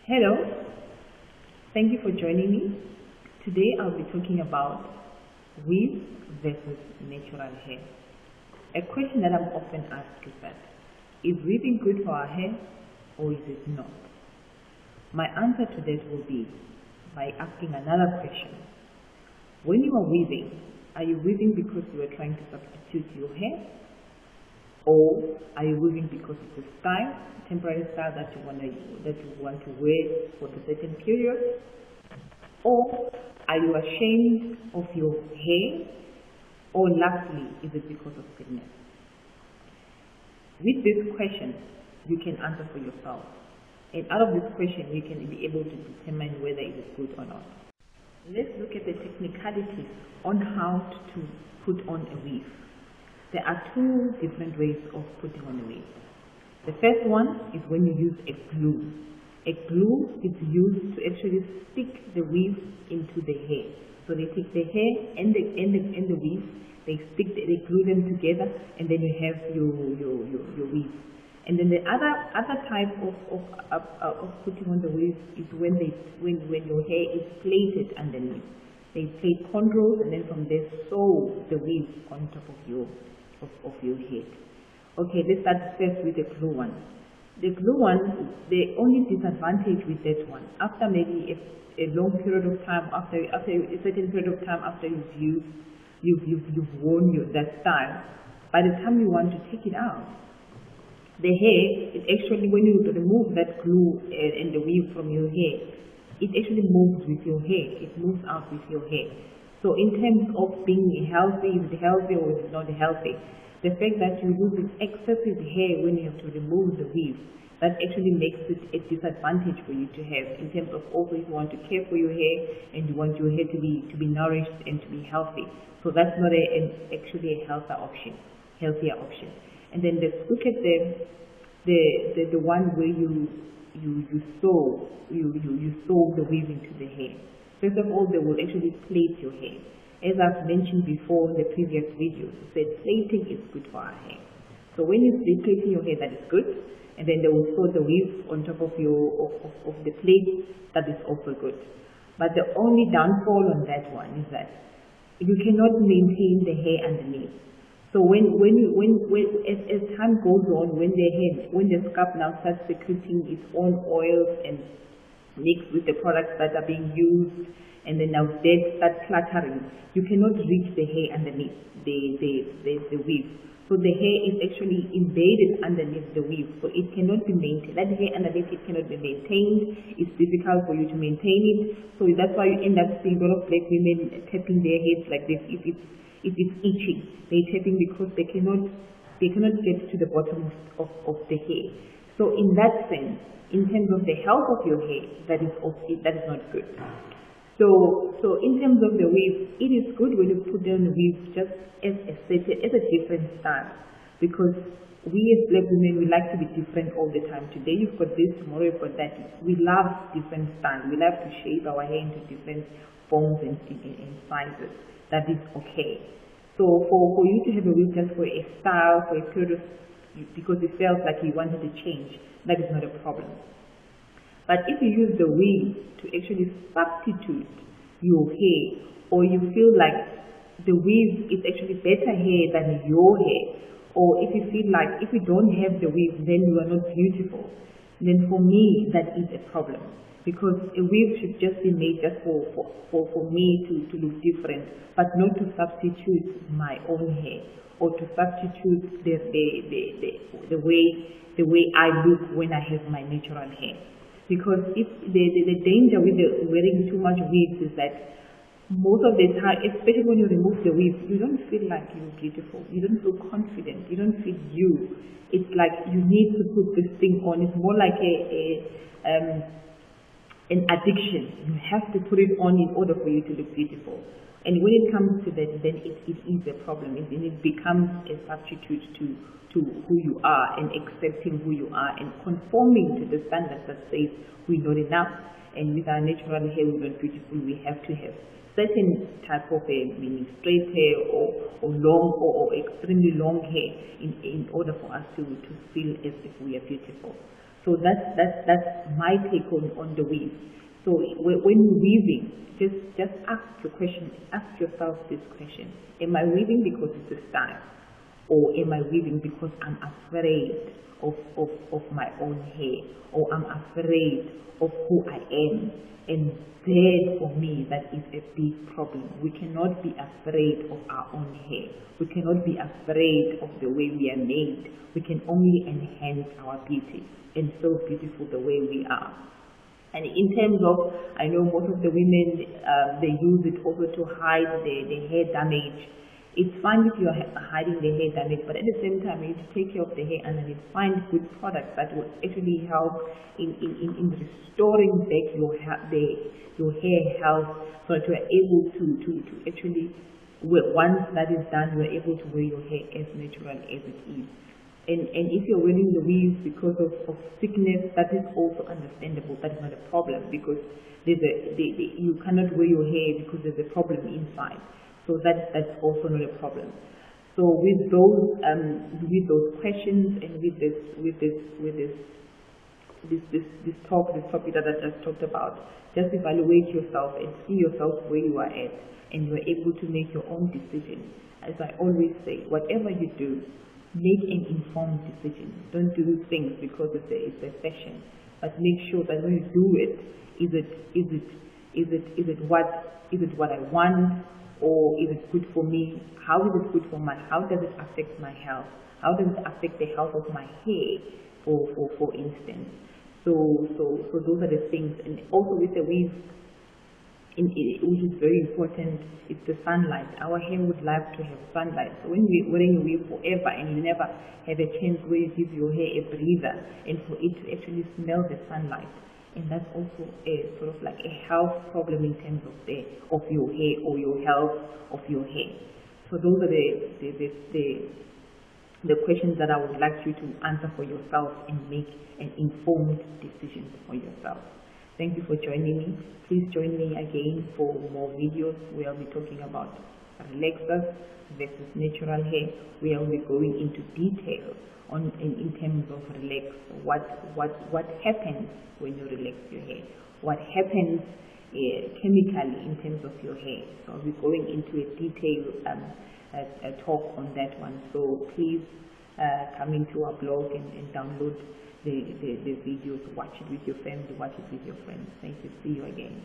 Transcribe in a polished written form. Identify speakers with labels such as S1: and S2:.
S1: Hello, thank you for joining me. Today I'll be talking about weave versus natural hair. A question that I'm often asked is that, is weaving good for our hair or is it not? My answer to that will be by asking another question. When you are weaving, are you weaving because you are trying to substitute your hair? Or are you weaving because it's a style, temporary style that you want to wear for a certain period? Or are you ashamed of your hair? Or lastly, is it because of goodness? With this question, you can answer for yourself. And out of this question, you can be able to determine whether it is good or not. Let's look at the technicalities on how to put on a weave. There are two different ways of putting on a weave. The first one is when you use a glue. A glue is used to actually stick the weave into the hair. So they take the hair and the weave, they glue them together, and then you have your weave. And then the other type of putting on the weave is when your hair is plaited underneath. They plait cornrows and then from there sew the weave on top of your head. Okay, let's start first with the glue one. The glue one, the only disadvantage with that one, after maybe a long period of time, after a certain period of time after you've worn that style, by the time you want to take it out, the hair, it actually, when you remove that glue and the weave from your hair, it actually moves with your hair. It moves out with your hair. So in terms of being healthy, is it healthy or is it not healthy? The fact that you lose this excessive hair when you have to remove the weave, that actually makes it a disadvantage for you to have in terms of also if you want to care for your hair and you want your hair to be nourished and to be healthy. So that's not actually a healthier option. And then let's look at the one where you sew the weave into the hair. First of all, they will actually plait your hair. As I've mentioned before in the previous videos, I said plaiting is good for our hair. So when you're plaiting your hair, that is good, and then they will sew the weave on top of the plate, that is also good. But the only downfall on that one is that you cannot maintain the hair underneath. So as time goes on, when the scalp now starts secreting its own oils and mixed with the products that are being used, and then now dead start cluttering, you cannot reach the hair underneath the weave. So the hair is actually embedded underneath the weave, so it cannot be maintained. That hair underneath it cannot be maintained. It's difficult for you to maintain it. So that's why you end up seeing a lot of black women tapping their heads like this. If it's itching, they're tapping because they cannot get to the bottom of the hair. So in that sense, in terms of the health of your hair, that is not good. So in terms of the weave, it is good when you put down the weave just as a different style, because we as black women, we like to be different all the time. Today you've got this, tomorrow you've got that. We love different styles. We love to shape our hair into different forms and sizes. That is okay. So for you to have a weave just for a style, for a period of, because it felt like you wanted to change, that is not a problem. But if you use the weave to actually substitute your hair, or you feel like the weave is actually better hair than your hair, or if you feel like if you don't have the weave then you are not beautiful, then for me that is a problem. Because a weave should just be made just for me to look different, but not to substitute my own hair, or to substitute the way I look when I have my natural hair. Because if the danger with wearing too much weaves is that most of the time, especially when you remove the weave, you don't feel like you're beautiful. You don't feel confident. You don't feel you. It's like you need to put this thing on. It's more like an addiction. You have to put it on in order for you to look beautiful. And when it comes to that, then it is a problem. It becomes a substitute to who you are, and accepting who you are and conforming to the standards that says we're not enough, and with our natural hair we're not beautiful. We have to have certain type of hair, meaning straight hair or long or extremely long hair in order for us to feel as if we are beautiful. So that's my take on the weave. So when you're weaving, just ask yourself this question: am I weaving because it's a style, or am I weaving because I'm afraid of my own hair, or I'm afraid of who I am? And there, for me, that is a big problem. We cannot be afraid of our own hair. We cannot be afraid of the way we are made. We can only enhance our beauty and so beautiful the way we are. And in terms of, I know most of the women, they use it also to hide the hair damage. It's fine if you're hiding the hair damage, but at the same time, you need to take care of the hair underneath. Find good products that will actually help in restoring back your hair health, so that you are able to actually, once that is done, you are able to wear your hair as natural as it is. And if you're wearing the weave because of sickness, that is also understandable. That is not a problem, because you cannot wear your hair because there's a problem inside. So that's also not a problem. So with those questions and with this topic that I just talked about, just evaluate yourself and see yourself where you are at, and you are able to make your own decision. As I always say, whatever you do, make an informed decision. Don't do things because it's a fashion, but make sure that when you do it, is it what I want, or is it good for me? How is it good for how does it affect my health? How does it affect the health of my hair, for instance? So those are the things. And also with the weave, which is very important, it's the sunlight. Our hair would like to have sunlight. So when you're wearing a weave forever and you never have a chance where you give your hair a breather and for it to actually smell the sunlight, and that's also a sort of like a health problem in terms of your hair, or your health of your hair. So those are the questions that I would like you to answer for yourself and make an informed decision for yourself. Thank you for joining me. Please join me again for more videos where I'll be talking about relaxers versus natural hair, where I'll be going into detail in terms of relax, what happens when you relax your hair, what happens chemically in terms of your hair. So I'll be going into a detailed talk on that one. So please come into our blog and download the videos, watch it with your family, watch it with your friends. Thank you. See you again.